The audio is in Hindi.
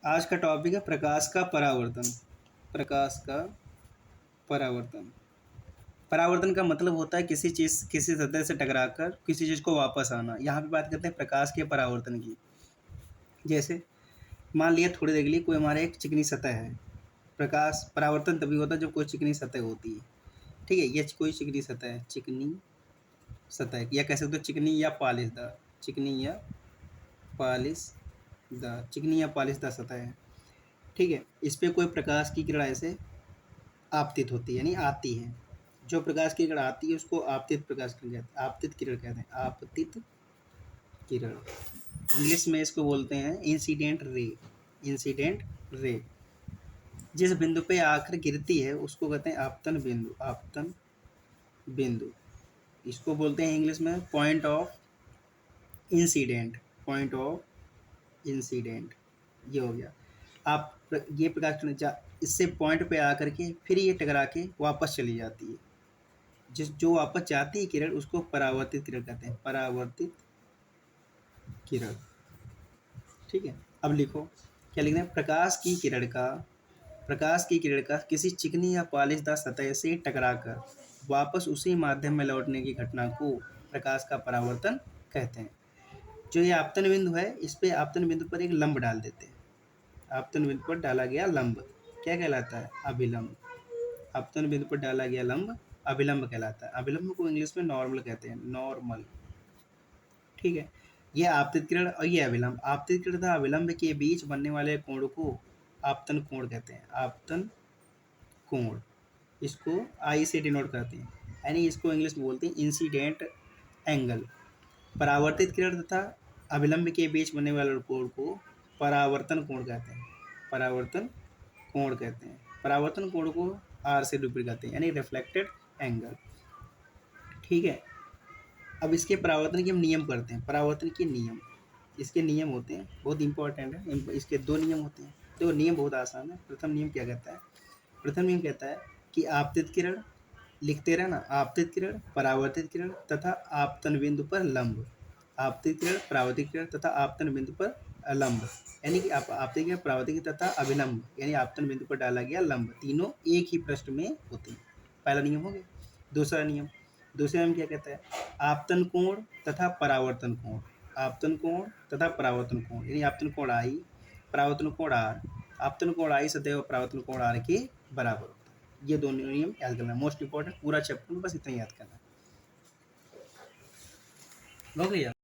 आज का टॉपिक है प्रकाश का परावर्तन। प्रकाश का परावर्तन। परावर्तन का मतलब होता है किसी चीज़ किसी सतह से टकराकर किसी चीज़ को वापस आना। यहाँ पे बात करते हैं प्रकाश के परावर्तन की। जैसे मान लिया थोड़ी देर के लिए कोई हमारे एक चिकनी सतह है। प्रकाश परावर्तन तभी होता है जब कोई चिकनी सतह होती है। ठीक है, ये कोई चिकनी सतह है, चिकनी सतह, या कह सकते हो चिकनी या पालिशदार, चिकनी या पालिशदार, चिकनी या पालिशदार सतह है। ठीक है, इस पे कोई प्रकाश की किरण ऐसे आपतित होती है, यानी आती है। जो प्रकाश की किरण आती है उसको आपतित प्रकाश किरण कहते हैं, आपतित किरण कहते हैं, आपतित किरण। इंग्लिश में इसको बोलते हैं इंसिडेंट रे। Incident ray. जिस बिंदु पे आकर गिरती है उसको कहते हैं आपतन बिंदु। आपतन बिंदु इसको बोलते हैं इंग्लिश में point of incident. Point of incident ये हो गया। आप ये प्रकाश किरण इससे पॉइंट पे आकर के फिर ये टकरा के वापस चली जाती है। जो वापस जाती है किरण उसको परावर्तित किरण कहते हैं, परावर्तित किरण। ठीक है, अब लिखो क्या लिखना है। प्रकाश की किरण का किसी चिकनी या पालिशदार सतह से टकराकर वापस उसी माध्यम में लौटने की घटना को प्रकाश का परावर्तन कहते हैं। जो ये आपतन बिंदु है, इस पे आपतन बिंदु पर एक लंब डाल देते हैं। आपतन बिंदु पर डाला गया लंब क्या कहलाता है? अभिलंब। आपतन बिंदु पर डाला गया लंब अभिलंब कहलाता है। अभिलंब को इंग्लिश में नॉर्मल कहते हैं, नॉर्मल। ठीक है, ये आपतित किरण और ये अभिलंब। आपतित किरण तथा अभिलंब के बीच बनने वाले कोण को आपतन कोण कहते हैं, आपतन कोण। इसको आई से डिनोट करते हैं, यानी इसको इंग्लिश में बोलते हैं इंसिडेंट एंगल। परावर्तित किरण तथा अभिलंब के बीच बनने वाले कोण को परावर्तन कोण कहते हैं, परावर्तन कोण कहते हैं। परावर्तन कोण को आर से डिनोट करते हैं, यानी रिफ्लेक्टेड एंगल। ठीक है, अब इसके परावर्तन के हम नियम करते हैं। परावर्तन के नियम, इसके नियम होते हैं, बहुत इंपॉर्टेंट है। इसके दो नियम होते हैं। तो नियम बहुत आसान है। प्रथम नियम क्या कहता है? प्रथम नियम कहता है कि आपतित किरण, लिखते रहना, आपतित किरण, परावर्तित किरण तथा आपतन बिंदु पर लंब। आपतित किरण, परावर्तित किरण तथा आपतन बिंदु पर लंब, यानी कि आपतित किरण, परावर्तित तथा अभिलंब, यानी आपतन बिंदु पर डाला गया लंब, तीनों एक ही पृष्ठ में होते हैं। पहला नियम हो गया। दूसरा नियम क्या कहता है? आपतन कोण तथा परावर्तन कोण। आपतन कोण तथा परावर्तन कोण, यानी आपतन कोण आई, परावर्तन कोण आर। आपतन कोण आई सदैव परावर्तन कोण आर के बराबर होता है। ये दोनों नियम याद करना, मोस्ट इंपॉर्टेंट। पूरा चैप्टर में बस इतना याद करना। हो गया।